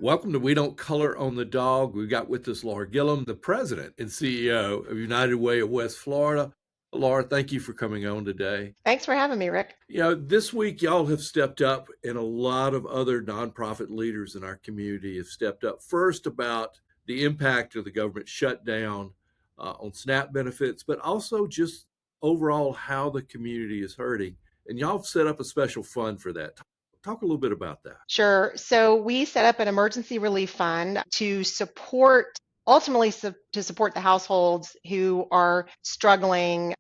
Welcome to We Don't Color on the Dog. We've got with us Laura Gilliam, the president and CEO of United Way of West Florida. Laura, thank you for coming on today. Thanks for having me, Rick. This week y'all have stepped up, and a lot of other nonprofit leaders in our community have stepped up. First, about the impact of the government shutdown on SNAP benefits, but also just overall how the community is hurting. And y'all have set up a special fund for that. Talk a little bit about that. Sure. So we set up an emergency relief fund to support, ultimately to support the households who are struggling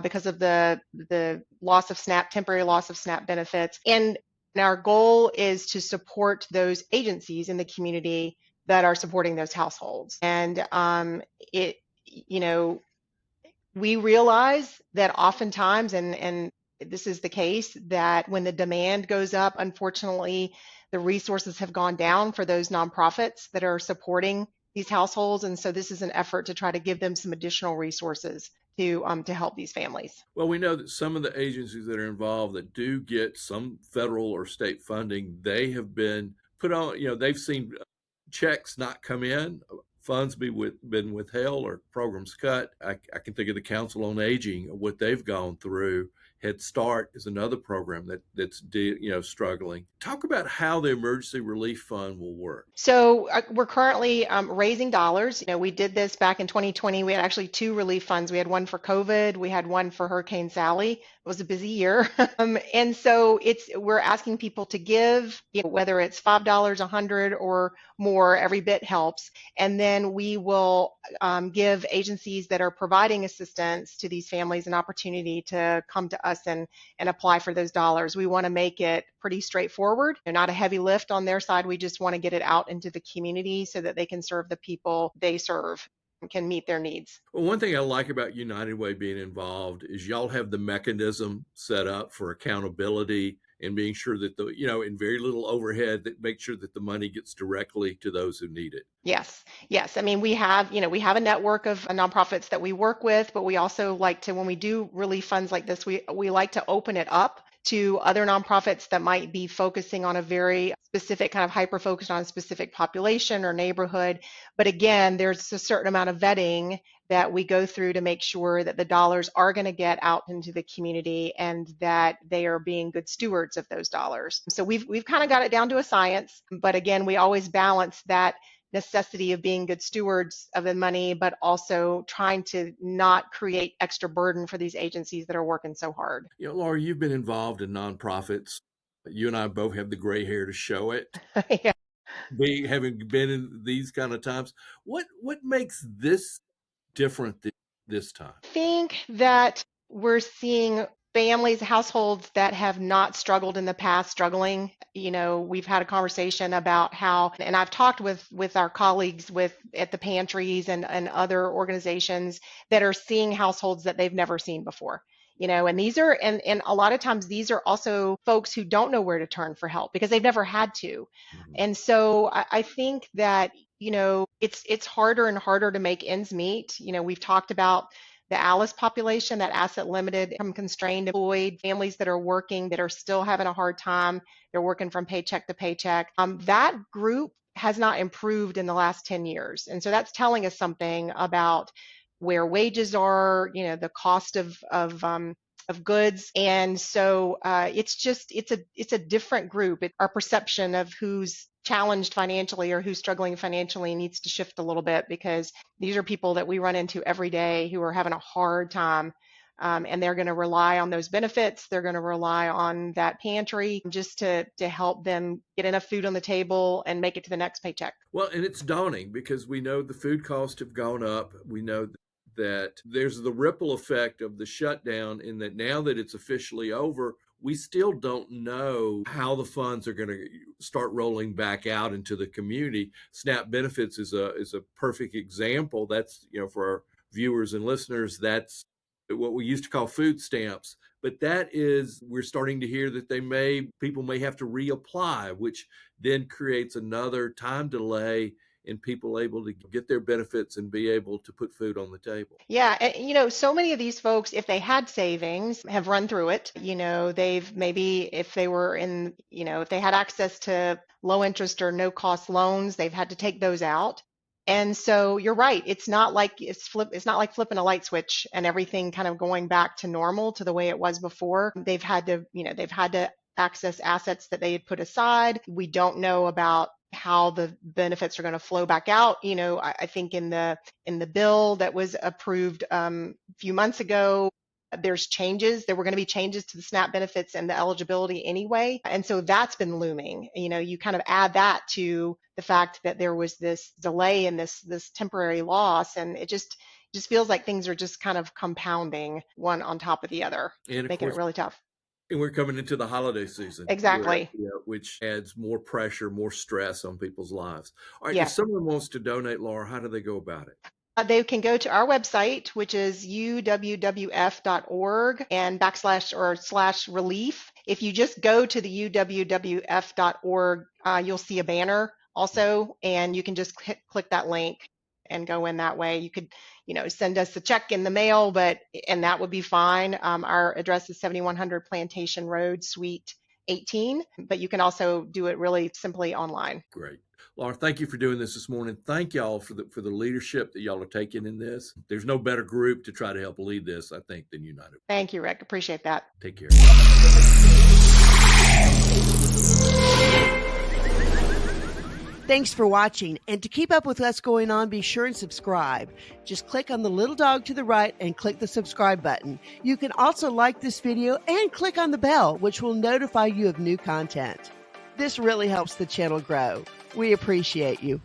because of the loss of SNAP, temporary loss of SNAP benefits. And our goal is to support those agencies in the community that are supporting those households. And it, you know, we realize that oftentimes, and this is the case, that when the demand goes up, unfortunately, the resources have gone down for those nonprofits that are supporting these households. And so this is an effort to try to give them some additional resources to help these families. Well, we know that some of the agencies that are involved that do get some federal or state funding, they have been put on, they've seen checks not come in, funds been withheld or programs cut. I can think of the Council on Aging, what they've gone through. Head Start is another program that's struggling. Talk about how the emergency relief fund will work. So we're currently raising dollars. We did this back in 2020. We had actually two relief funds. We had one for COVID. We had one for Hurricane Sally. It was a busy year, and so we're asking people to give, whether it's $5, 100, or more. Every bit helps. And then we will give agencies that are providing assistance to these families an opportunity to come to us and apply for those dollars. We want to make it pretty straightforward. They're not a heavy lift on their side. We just want to get it out into the community so that they can serve the people they serve, can meet their needs. Well, one thing I like about United Way being involved is y'all have the mechanism set up for accountability and being sure that in very little overhead, that make sure that the money gets directly to those who need it. Yes, yes. I mean, we have a network of nonprofits that we work with, but we also like to, when we do relief funds like this, we like to open it up to other nonprofits that might be focusing on a very specific, kind of hyper focused on a specific population or neighborhood. But again, there's a certain amount of vetting that we go through to make sure that the dollars are going to get out into the community and that they are being good stewards of those dollars. So we've kind of got it down to a science, but again, we always balance that necessity of being good stewards of the money, but also trying to not create extra burden for these agencies that are working so hard. Laura, you've been involved in nonprofits. You and I both have the gray hair to show it. Yeah. Having been in these kind of times, what makes this different this time? I think that we're seeing families, households that have not struggled in the past struggling. We've had a conversation about how, and I've talked with our colleagues at the pantries and other organizations that are seeing households that they've never seen before. And these are, and a lot of times these are also folks who don't know where to turn for help because they've never had to. Mhm. And so I think that it's harder and harder to make ends meet. We've talked about the ALICE population, that asset limited, income constrained, employed families that are working, that are still having a hard time. They're working from paycheck to paycheck. That group has not improved in the last 10 years. And so that's telling us something about where wages are, the cost of goods. And so it's a different group. Our perception of who's challenged financially or who's struggling financially needs to shift a little bit because these are people that we run into every day who are having a hard time. And they're going to rely on those benefits. They're going to rely on that pantry just to help them get enough food on the table and make it to the next paycheck. Well, and it's daunting because we know the food costs have gone up. We know that there's the ripple effect of the shutdown, in that now that it's officially over, we still don't know how the funds are going to start rolling back out into the community. SNAP benefits is a perfect example. That's, for our viewers and listeners, that's what we used to call food stamps. But that is, we're starting to hear that people may have to reapply, which then creates another time delay and people able to get their benefits and be able to put food on the table. Yeah, and so many of these folks, if they had savings, have run through it. They've maybe if they were in, if they had access to low interest or no cost loans, they've had to take those out. And so you're right. It's not like flipping a light switch and everything kind of going back to normal to the way it was before. They've had to access assets that they had put aside. We don't know about how the benefits are going to flow back out. I think in the bill that was approved a few months ago, there's changes. There were going to be changes to the SNAP benefits and the eligibility anyway. And so that's been looming. You kind of add that to the fact that there was this delay in this temporary loss, and it just feels like things are just kind of compounding one on top of the other, And of making course, it really tough. and we're coming into the holiday season, Exactly. which adds more pressure, more stress on people's lives. All right, if Yes. someone wants to donate, Laura, how do they go about it? They can go to our website, which is uwwf.org and /relief. If you just go to the uwwf.org, you'll see a banner also, and you can just click that link and go in that way. You could, send us a check in the mail, and that would be fine. Our address is 7100 Plantation Road, Suite 18, but you can also do it really simply online. Great. Laura, thank you for doing this morning. Thank y'all for the leadership that y'all are taking in this. There's no better group to try to help lead this, I think, than United. Thank you, Rick. Appreciate that. Take care. Thanks for watching, and to keep up with what's going on, be sure and subscribe. Just click on the little dog to the right and click the subscribe button. You can also like this video and click on the bell, which will notify you of new content. This really helps the channel grow. We appreciate you.